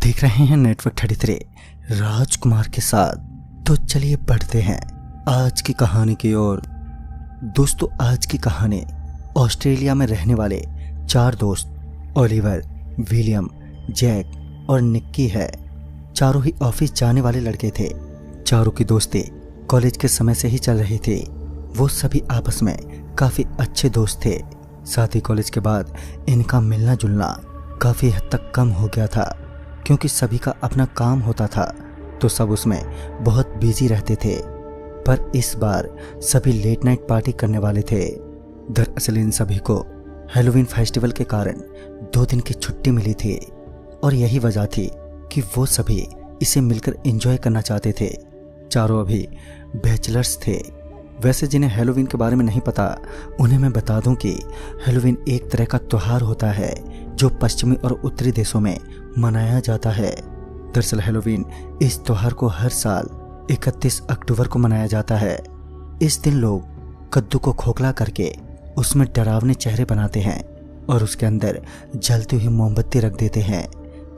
देख रहे हैं नेटवर्क 33 राजकुमार के साथ। तो चलिए बढ़ते हैं आज की कहानी की ओर। दोस्तों, आज की कहानी ऑस्ट्रेलिया में रहने वाले 4 दोस्त ओलिवर, विलियम, जैक और निक्की है। चारों ही ऑफिस जाने वाले लड़के थे। चारों की दोस्ती कॉलेज के समय से ही चल रही थी। वो सभी आपस में काफी अच्छे दोस्त थे। साथ ही कॉलेज के बाद इनका मिलना जुलना काफी हद तक कम हो गया था, क्योंकि सभी का अपना काम होता था तो सब उसमें बहुत बिजी रहते थे। पर इस बार सभी लेट नाइट पार्टी करने वाले थे। दरअसल इन सभी को हैलोवीन फेस्टिवल के कारण 2 दिन की छुट्टी मिली थी और यही वजह थी कि वो सभी इसे मिलकर एंजॉय करना चाहते थे। चारों अभी बैचलर्स थे। वैसे जिन्हें हैलोवीन के बारे में नहीं पता, उन्हें मैं बता दूं कि हैलोवीन एक तरह का त्योहार होता है जो पश्चिमी और उत्तरी देशों में मनाया जाता है। दरअसल हैलोवीन इस त्योहार को हर साल 31 अक्टूबर को मनाया जाता है। इस दिन लोग कद्दू को खोखला करके उसमें डरावने चेहरे बनाते हैं और उसके अंदर जलती हुई मोमबत्ती रख देते हैं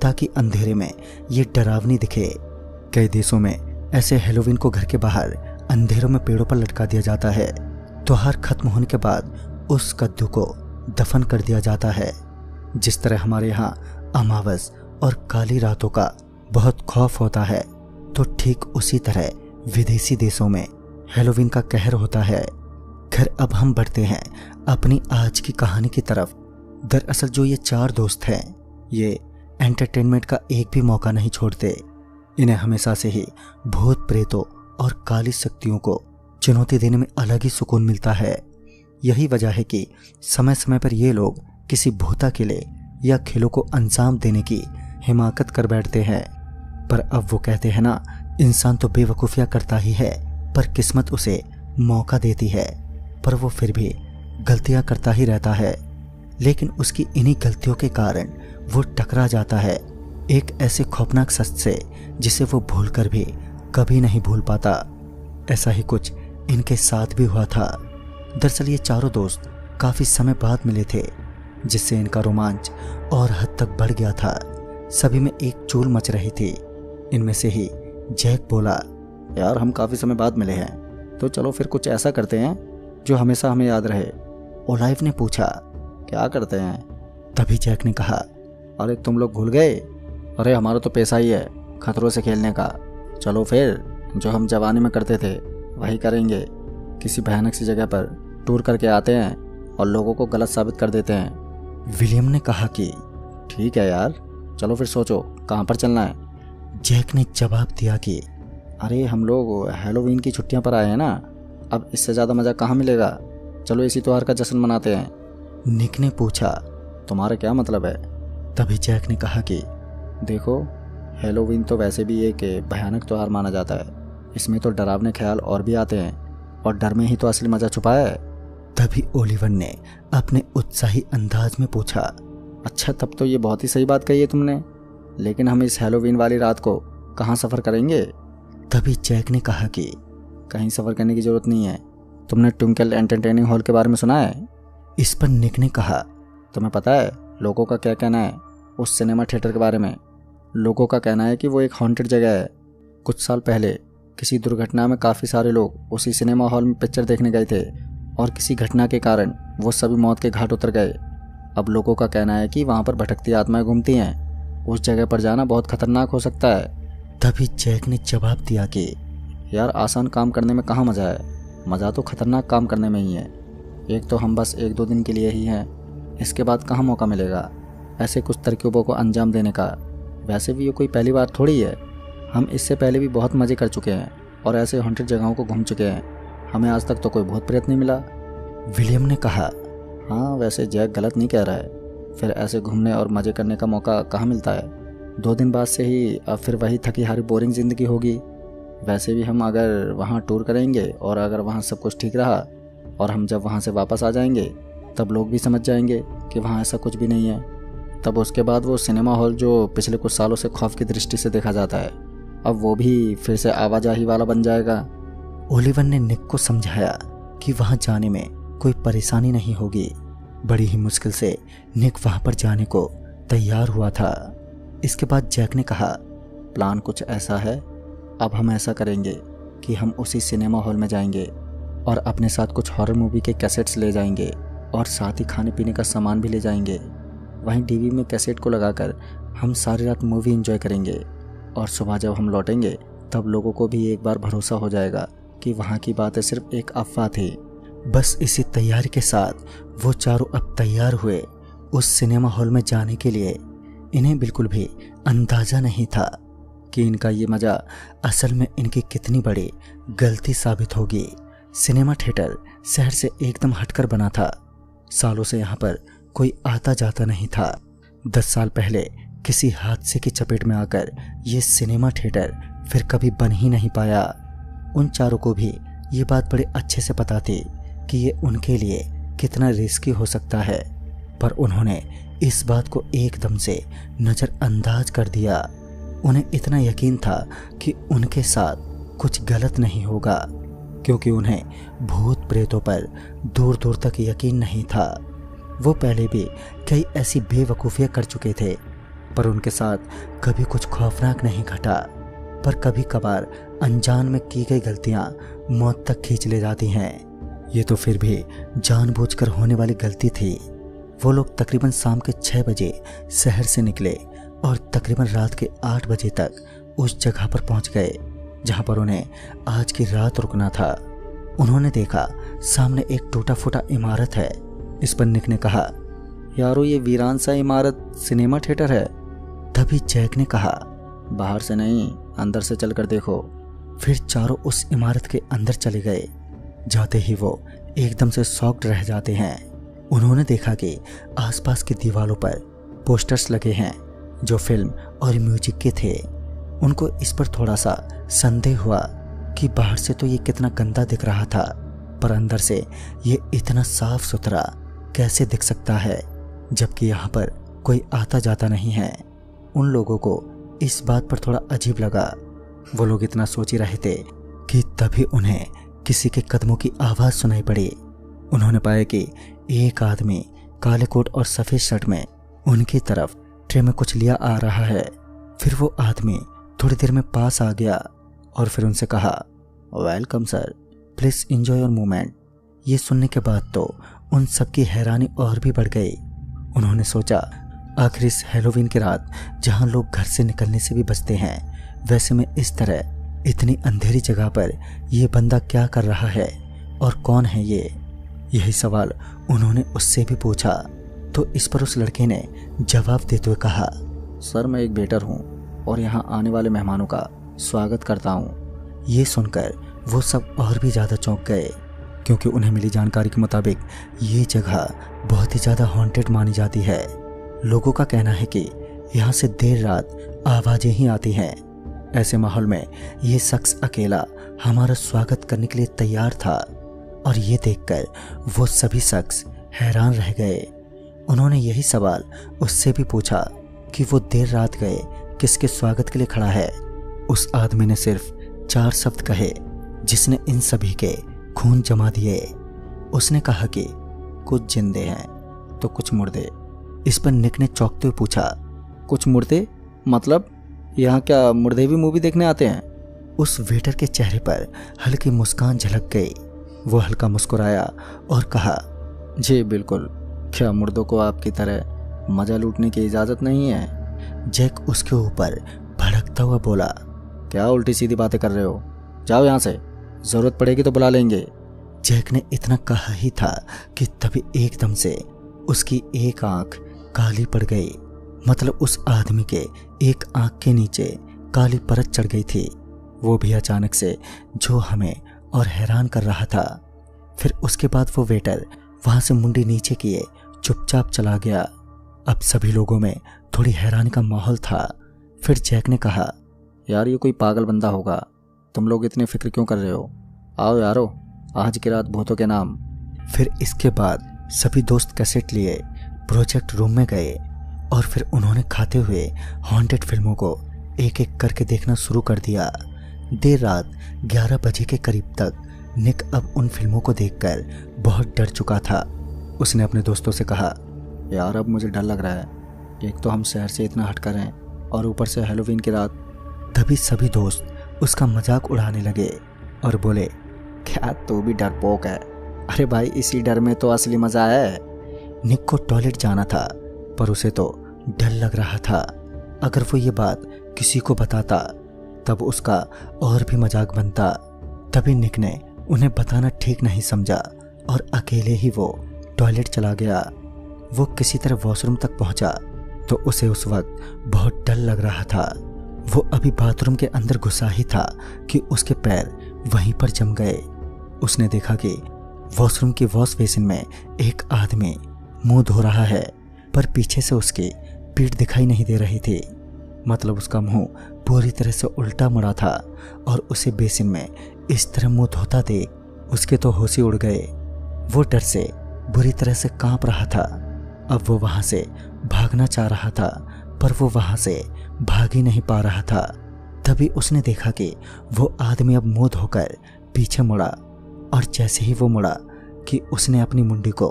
ताकि अंधेरे में ये डरावनी दिखे। कई देशों में ऐसे हैलोवीन को घर के बाहर अंधेरों में पेड़ों पर लटका दिया जाता है। त्योहार खत्म होने के बाद उस कद्दू को दफन कर दिया जाता है। जिस तरह हमारे यहाँ अमावस और काली रातों का बहुत खौफ होता है, तो ठीक उसी तरह विदेशी देशों में हैलोवीन का कहर होता है। खैर, अब हम बढ़ते हैं अपनी आज की कहानी की तरफ। दरअसल जो ये 4 दोस्त हैं, ये एंटरटेनमेंट का एक भी मौका नहीं छोड़ते। इन्हें हमेशा से ही भूत प्रेतों और काली शक्तियों को चुनौती देने में अलग ही सुकून मिलता है। यही वजह है कि समय समय पर ये लोग किसी भूता किले या खेलों को अंजाम देने की हिमाकत कर बैठते हैं। पर अब वो कहते हैं ना, इंसान तो बेवकूफियां करता ही है पर किस्मत उसे मौका देती है। पर वो फिर भी गलतियां करता ही रहता है, लेकिन उसकी इन्हीं गलतियों के कारण वो टकरा जाता है एक ऐसे खौफनाक शख्स से जिसे वो भूलकर भी कभी नहीं भूल पाता। ऐसा ही कुछ इनके साथ भी हुआ था। दरअसल ये चारों दोस्त काफी समय बाद मिले थे, जिससे इनका रोमांच और हद तक बढ़ गया था। सभी में एक चूल मच रही थी। इनमें से ही जैक बोला, यार हम काफ़ी समय बाद मिले हैं, तो चलो फिर कुछ ऐसा करते हैं जो हमेशा हमें याद रहे। ओलाइव ने पूछा, क्या करते हैं? तभी जैक ने कहा, अरे तुम लोग भूल गए? अरे हमारा तो पैसा ही है खतरों से खेलने का। चलो फिर जो हम जवानी में करते थे वही करेंगे। किसी भयानक सी जगह पर टूर करके आते हैं और लोगों को गलत साबित कर देते हैं। विलियम ने कहा कि ठीक है यार, चलो फिर सोचो कहाँ पर चलना है। जैक ने जवाब दिया कि अरे हम लोग हैलोवीन की छुट्टियां पर आए हैं ना, अब इससे ज़्यादा मज़ा कहाँ मिलेगा। चलो इसी त्योहार का जश्न मनाते हैं। निक ने पूछा, तुम्हारा क्या मतलब है? तभी जैक ने कहा कि देखो, हैलोवीन तो वैसे भी एक भयानक त्यौहार माना जाता है। इसमें तो डरावने ख्याल और भी आते हैं और डर में ही तो असली मज़ा छुपा है। तभी ओलिवर ने अपने उत्साही अंदाज में पूछा, अच्छा तब तो ये बहुत ही सही बात कही है तुमने, लेकिन हम इस हैलोवीन वाली रात को कहाँ सफ़र करेंगे? तभी जैक ने कहा कि कहीं सफ़र करने की ज़रूरत नहीं है। तुमने ट्विंकल एंटरटेनिंग हॉल के बारे में सुना है? इस पर निक ने कहा, तुम्हें पता है लोगों का क्या कहना है उस सिनेमा थिएटर के बारे में? लोगों का कहना है कि वो एक हॉन्टेड जगह है। कुछ साल पहले किसी दुर्घटना में काफ़ी सारे लोग उसी सिनेमा हॉल में पिक्चर देखने गए थे और किसी घटना के कारण वो सभी मौत के घाट उतर गए। अब लोगों का कहना है कि वहाँ पर भटकती आत्माएं घूमती हैं। उस जगह पर जाना बहुत खतरनाक हो सकता है। तभी जैक ने जवाब दिया कि यार आसान काम करने में कहाँ मज़ा है, मज़ा तो खतरनाक काम करने में ही है। एक तो हम बस 1-2 दिन के लिए ही हैं, इसके बाद कहाँ मौका मिलेगा ऐसे कुछ तरकीबों को अंजाम देने का। वैसे भी ये कोई पहली बार थोड़ी है, हम इससे पहले भी बहुत मज़े कर चुके हैं और ऐसे हॉन्टेड जगहों को घूम चुके हैं। हमें आज तक तो कोई भूत प्रेत नहीं मिला। विलियम ने कहा, हाँ वैसे जैक गलत नहीं कह रहा है। फिर ऐसे घूमने और मज़े करने का मौका कहाँ मिलता है? 2 दिन बाद से ही अब फिर वही थकी हारी बोरिंग ज़िंदगी होगी। वैसे भी हम अगर वहाँ टूर करेंगे और अगर वहाँ सब कुछ ठीक रहा और हम जब वहाँ से वापस आ जाएंगे तब लोग भी समझ जाएंगे कि वहाँ ऐसा कुछ भी नहीं है। तब उसके बाद वो सिनेमा हॉल जो पिछले कुछ सालों से खौफ की दृष्टि से देखा जाता है, अब वो भी फिर से आवाजाही वाला बन जाएगा। ओलिवर ने निक को समझाया कि वहाँ जाने में कोई परेशानी नहीं होगी। बड़ी ही मुश्किल से निक वहाँ पर जाने को तैयार हुआ था। इसके बाद जैक ने कहा, प्लान कुछ ऐसा है, अब हम ऐसा करेंगे कि हम उसी सिनेमा हॉल में जाएंगे और अपने साथ कुछ हॉरर मूवी के कैसेट्स ले जाएंगे और साथ ही खाने पीने का सामान भी ले जाएंगे। वहीं टीवी में कैसेट को लगाकर हम सारी रात मूवी एंजॉय करेंगे और सुबह जब हम लौटेंगे तब लोगों को भी एक बार भरोसा हो जाएगा कि वहाँ की बातें सिर्फ एक अफवाह थी। बस इसी तैयारी के साथ वो चारों अब तैयार हुए उस सिनेमा हॉल में जाने के लिए। इन्हें बिल्कुल भी अंदाज़ा नहीं था कि इनका ये मज़ा असल में इनकी कितनी बड़ी गलती साबित होगी। सिनेमा थिएटर शहर से एकदम हटकर बना था। सालों से यहाँ पर कोई आता जाता नहीं था। 10 साल पहले किसी हादसे की चपेट में आकर ये सिनेमा थिएटर फिर कभी बन ही नहीं पाया। उन चारों को भी ये बात बड़े अच्छे से पता थी कि ये उनके लिए कितना रिस्की हो सकता है, पर उन्होंने इस बात को एकदम से नज़रअंदाज कर दिया। उन्हें इतना यकीन था कि उनके साथ कुछ गलत नहीं होगा, क्योंकि उन्हें भूत प्रेतों पर दूर दूर तक यकीन नहीं था। वो पहले भी कई ऐसी बेवकूफ़ियाँ कर चुके थे, पर उनके साथ कभी कुछ खौफनाक नहीं घटा। पर कभी कभार अनजान में की गई गलतियाँ मौत तक खींच ले जाती हैं। ये तो फिर भी जानबूझकर होने वाली गलती थी। वो लोग तकरीबन शाम के 6 बजे शहर से निकले और तकरीबन रात के 8 बजे तक उस जगह पर पहुंच गए जहां पर उन्हें आज की रात रुकना था। उन्होंने देखा सामने एक टूटा फूटा इमारत है। इस पर निक ने कहा, यारो ये वीरान सा इमारत सिनेमा थिएटर है। तभी जैक ने कहा, बाहर से नहीं अंदर से चलकर देखो। फिर चारों उस इमारत के अंदर चले गए। जाते ही वो एकदम से शॉक्ड रह जाते हैं। उन्होंने देखा कि आसपास की दीवारों पर पोस्टर्स लगे हैं जो फिल्म और म्यूजिक के थे। उनको इस पर थोड़ा सा संदेह हुआ कि बाहर से तो ये कितना गंदा दिख रहा था, पर अंदर से ये इतना साफ सुथरा कैसे दिख सकता है, जबकि यहाँ पर कोई आता जाता नहीं है। उन लोगों को इस बात पर थोड़ा अजीब लगा। वो लोग इतना सोच ही रहे थे कि तभी उन्हें किसी के कदमों की आवाज़ सुनाई पड़ी। उन्होंने पाया कि एक आदमी काले कोट और सफ़ेद शर्ट में उनकी तरफ ट्रे में कुछ लिया आ रहा है। फिर वो आदमी थोड़ी देर में पास आ गया और फिर उनसे कहा, welcome sir, please enjoy your moment. ये सुनने के बाद तो उन सबकी हैरानी और भी बढ़ गई। उन्होंने सोचा, आखिर इस हैलोवीन की रात जहाँ लोग घर से निकलने से भी बचते हैं, वैसे में इस तरह इतनी अंधेरी जगह पर यह बंदा क्या कर रहा है और कौन है ये? यही सवाल उन्होंने उससे भी पूछा। तो इस पर उस लड़के ने जवाब देते हुए कहा, सर मैं एक वेटर हूँ और यहाँ आने वाले मेहमानों का स्वागत करता हूँ। ये सुनकर वो सब और भी ज़्यादा चौंक गए, क्योंकि उन्हें मिली जानकारी के मुताबिक ये जगह बहुत ही ज़्यादा हॉन्टेड मानी जाती है। लोगों का कहना है कि यहाँ से देर रात आवाज़ें ही आती हैं। ऐसे माहौल में ये शख्स अकेला हमारा स्वागत करने के लिए तैयार था और ये देखकर वो सभी शख्स हैरान रह गए। उन्होंने यही सवाल उससे भी पूछा कि वो देर रात गए किसके स्वागत के लिए खड़ा है। उस आदमी ने सिर्फ 4 शब्द कहे जिसने इन सभी के खून जमा दिए। उसने कहा कि कुछ जिंदे हैं तो कुछ मुर्दे। इस पर निक ने चौंकते हुए पूछा, कुछ मुर्दे मतलब यहाँ क्या मुर्दे भी मूवी देखने आते हैं? उस वेटर के चेहरे पर हल्की मुस्कान झलक गई। वो हल्का मुस्कुराया और कहा, जी बिल्कुल, क्या मुर्दों को आपकी तरह मज़ा लूटने की इजाज़त नहीं है? जैक उसके ऊपर भड़कता हुआ बोला, क्या उल्टी सीधी बातें कर रहे हो? जाओ यहाँ से, ज़रूरत पड़ेगी तो बुला लेंगे। जैक ने इतना कहा ही था कि तभी एकदम से उसकी एक आंख काली पड़ गई। मतलब उस आदमी के एक आंख के नीचे काली परत चढ़ गई थी, वो भी अचानक से, जो हमें और हैरान कर रहा था। फिर उसके बाद वो वेटर वहां से मुंडी नीचे किए चुपचाप चला गया। अब सभी लोगों में थोड़ी हैरानी का माहौल था। फिर जैक ने कहा, यार ये कोई पागल बंदा होगा, तुम लोग इतनी फिक्र क्यों कर रहे हो? आओ यारो, आज की रात भूतों के नाम। फिर इसके बाद सभी दोस्त कैसेट लिए प्रोजेक्ट रूम में गए और फिर उन्होंने खाते हुए हॉन्टेड फिल्मों को एक एक करके देखना शुरू कर दिया। देर रात 11 बजे के करीब तक निक अब उन फिल्मों को देखकर बहुत डर चुका था। उसने अपने दोस्तों से कहा, यार अब मुझे डर लग रहा है। एक तो हम शहर से इतना हटकर हैं और ऊपर से हैलोवीन की रात। तभी सभी दोस्त उसका मजाक उड़ाने लगे और बोले, क्या तू भी डरपोक है? अरे भाई, इसी डर में तो असली मजा है। निक को टॉयलेट जाना था, पर उसे तो डर लग रहा था। अगर वो ये बात किसी को बताता तब उसका और भी मजाक बनता। तभी निक ने उन्हें बताना ठीक नहीं समझा और अकेले ही वो टॉयलेट चला गया। वो किसी तरह वॉशरूम तक पहुंचा तो उसे उस वक्त बहुत डर लग रहा था। वो अभी बाथरूम के अंदर घुसा ही था कि उसके पैर वहीं पर जम गए। उसने देखा कि वॉशरूम की वॉश बेसिन में एक आदमी मुंह धो रहा है, पर पीछे से उसकी पीठ दिखाई नहीं दे रही थी। मतलब उसका मुंह पूरी तरह से उल्टा मुड़ा था और उसे बेसिन में इस तरह मुंह धोता देख उसके तो होश ही उड़ गए। वो डर से बुरी तरह से कांप रहा था। अब वो वहां से भागना चाह रहा था, पर वो वहां से भाग ही नहीं पा रहा था। तभी उसने देखा कि वो आदमी अब मुंह धोकर पीछे मुड़ा, और जैसे ही वो मुड़ा कि उसने अपनी मुंडी को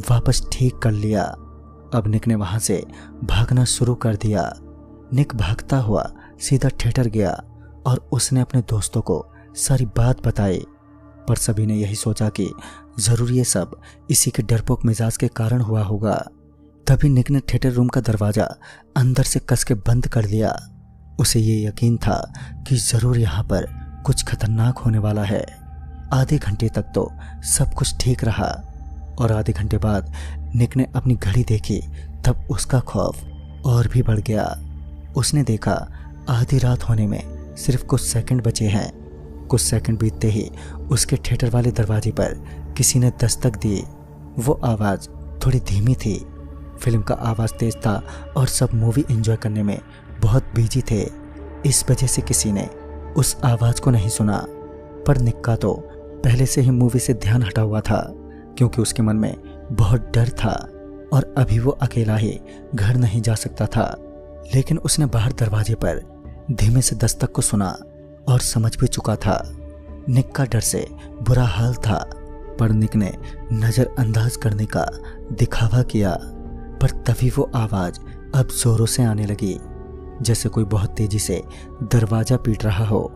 वापस ठीक कर लिया। अब निक ने वहां से भागना शुरू कर दिया। निक भागता हुआ सीधा थिएटर गया और उसने अपने दोस्तों को सारी बात बताई, पर सभी ने यही सोचा कि जरूर ये सब इसी के डरपोक मिजाज के कारण हुआ होगा। तभी निक ने थिएटर रूम का दरवाजा अंदर से कस के बंद कर लिया। उसे ये यकीन था कि जरूर यहाँ पर कुछ खतरनाक होने वाला है। आधे घंटे तक तो सब कुछ ठीक रहा, और आधे घंटे बाद निक ने अपनी घड़ी देखी तब उसका खौफ और भी बढ़ गया। उसने देखा आधी रात होने में सिर्फ कुछ सेकंड बचे हैं। कुछ सेकंड बीतते ही उसके थिएटर वाले दरवाजे पर किसी ने दस्तक दी। वो आवाज़ थोड़ी धीमी थी। फिल्म का आवाज़ तेज था और सब मूवी एंजॉय करने में बहुत बिजी थे। इस वजह से किसी ने उस आवाज़ को नहीं सुना। पर निक का तो पहले से ही मूवी से ध्यान हटा हुआ था, क्योंकि उसके मन में बहुत डर था और अभी वो अकेला ही घर नहीं जा सकता था। लेकिन उसने बाहर दरवाजे पर धीमे से दस्तक को सुना और समझ भी चुका था। निक का डर से बुरा हाल था, पर निक ने नज़रअंदाज करने का दिखावा किया। पर तभी वो आवाज़ अब जोरों से आने लगी, जैसे कोई बहुत तेजी से दरवाज़ा पीट रहा हो।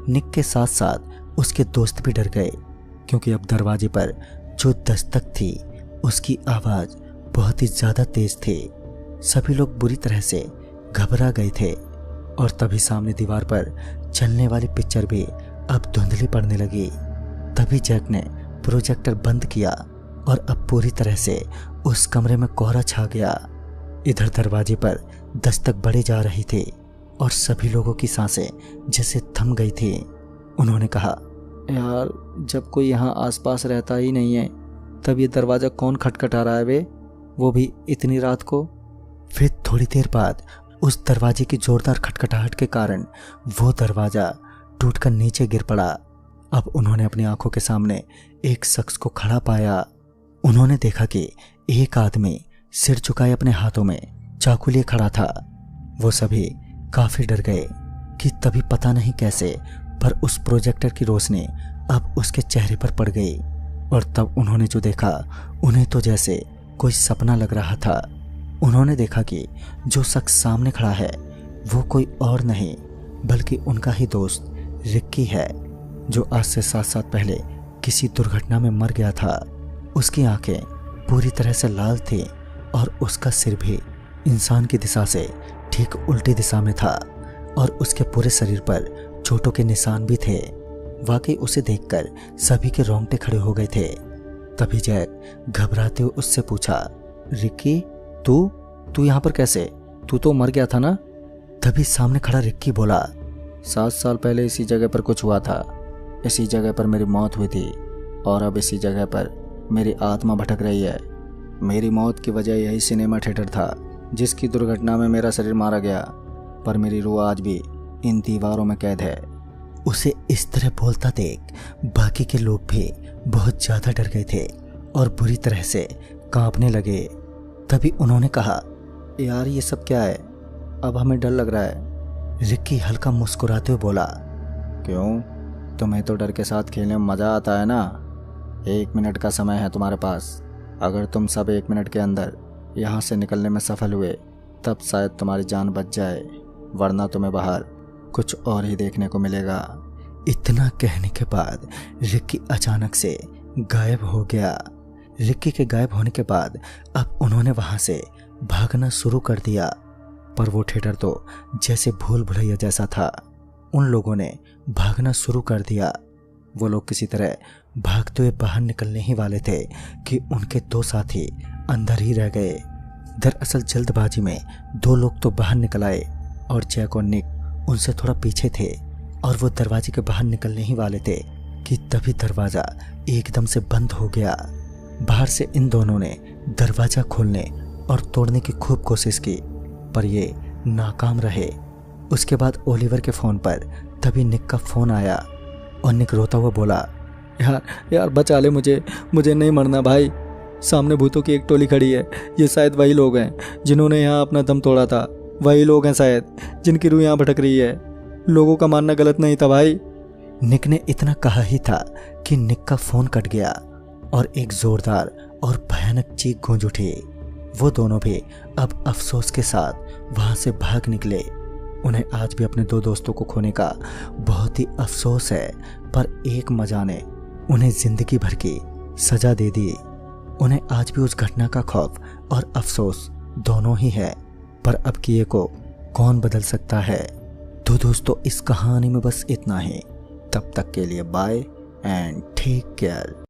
निक के साथ साथ उसके दोस्त भी डर गए, क्योंकि अब दरवाजे पर जो दस्तक थी उसकी आवाज़ बहुत ही ज़्यादा तेज थी। सभी लोग बुरी तरह से घबरा गए थे, और तभी सामने दीवार पर चलने वाली पिक्चर भी अब धुंधली पड़ने लगी। तभी जैक ने प्रोजेक्टर बंद किया और अब पूरी तरह से उस कमरे में कोहरा छा गया। इधर दरवाजे पर दस्तक बढ़े जा रही थी और सभी लोगों की सांसें जैसे थम गई थी। उन्होंने कहा, यार, जब कोई यहाँ आसपास रहता ही नहीं है तब ये दरवाज़ा कौन खटखटा रहा है बे, वो भी इतनी रात को। फिर थोड़ी देर बाद उस दरवाजे की जोरदार खटखटाहट के कारण वो दरवाज़ा टूटकर नीचे गिर पड़ा। अब उन्होंने अपनी आंखों के सामने एक शख्स को खड़ा पाया। उन्होंने देखा कि एक आदमी सिर झुकाए अपने हाथों में चाकू लिए खड़ा था। वो सभी काफ़ी डर गए कि तभी पता नहीं कैसे पर उस प्रोजेक्टर की रोशनी अब उसके चेहरे पर पड़ गई, और तब उन्होंने जो देखा उन्हें तो जैसे कोई सपना लग रहा था। उन्होंने देखा कि जो शख्स सामने खड़ा है वो कोई और नहीं बल्कि उनका ही दोस्त रिक्की है, जो आज से 7 साल पहले किसी दुर्घटना में मर गया था। उसकी आंखें पूरी तरह से लाल थी और उसका सिर भी इंसान की दिशा से ठीक उल्टी दिशा में था, और उसके पूरे शरीर पर चोटों के निशान भी थे। वाकई उसे देखकर सभी के रोंगटे खड़े हो गए थे। तभी जैक घबराते हुए उससे पूछा, रिक्की, तू यहाँ पर कैसे? तू तो मर गया था ना? तभी सामने खड़ा रिक्की बोला, 7 साल पहले इसी जगह पर कुछ हुआ था। इसी जगह पर मेरी मौत हुई थी, और अब इसी जगह पर मेरी आत्मा भटक रही है। मेरी मौत की वजह यही सिनेमा थिएटर था जिसकी दुर्घटना में मेरा शरीर मारा गया, पर मेरी रूह आज भी इन दीवारों में कैद है। उसे इस तरह बोलता देख बाकी के लोग भी बहुत ज़्यादा डर गए थे और बुरी तरह से कांपने लगे। तभी उन्होंने कहा, यार, ये सब क्या है? अब हमें डर लग रहा है। रिक्की हल्का मुस्कुराते हुए बोला, क्यों? तुम्हें तो डर के साथ खेलने में मज़ा आता है ना। 1 मिनट का समय है तुम्हारे पास। अगर तुम सब 1 मिनट के अंदर यहाँ से निकलने में सफल हुए तब शायद तुम्हारी जान बच जाए। वरना तुम्हें बाहर कुछ और ही देखने को मिलेगा। इतना कहने के बाद रिक्की अचानक से गायब हो गया। रिक्की के गायब होने के बाद अब उन्होंने वहां से भागना शुरू कर दिया, पर वो थिएटर तो जैसे भूल भुलैया जैसा था। उन लोगों ने भागना शुरू कर दिया। वो लोग किसी तरह भागते हुए बाहर निकलने ही वाले थे कि उनके दो साथी अंदर ही रह गए। दरअसल जल्दबाजी में दो लोग तो बाहर निकल आए और जैक और निक उनसे थोड़ा पीछे थे और वो दरवाजे के बाहर निकलने ही वाले थे कि तभी दरवाज़ा एकदम से बंद हो गया। बाहर से इन दोनों ने दरवाज़ा खोलने और तोड़ने की खूब कोशिश की, पर ये नाकाम रहे। उसके बाद ओलिवर के फ़ोन पर तभी निक का फ़ोन आया और निक रोता हुआ बोला, यार बचा ले मुझे नहीं मरना भाई। सामने भूतों की एक टोली खड़ी है, ये शायद वही लोग हैं जिन्होंने यहाँ अपना दम तोड़ा था। वही लोग हैं शायद जिनकी रूह यहाँ भटक रही है। लोगों का मानना गलत नहीं था भाई। निक ने इतना कहा ही था कि निक का फ़ोन कट गया और एक ज़ोरदार और भयानक चीख गूंज उठी। वो दोनों भी अब अफसोस के साथ वहाँ से भाग निकले। उन्हें आज भी अपने दो दोस्तों को खोने का बहुत ही अफसोस है, पर एक मजा ने उन्हें जिंदगी भर की सजा दे दी। उन्हें आज भी उस घटना का खौफ और अफसोस दोनों ही है, पर अब किए को कौन बदल सकता है। तो दोस्तों इस कहानी में बस इतना ही। तब तक के लिए बाय एंड टेक केयर।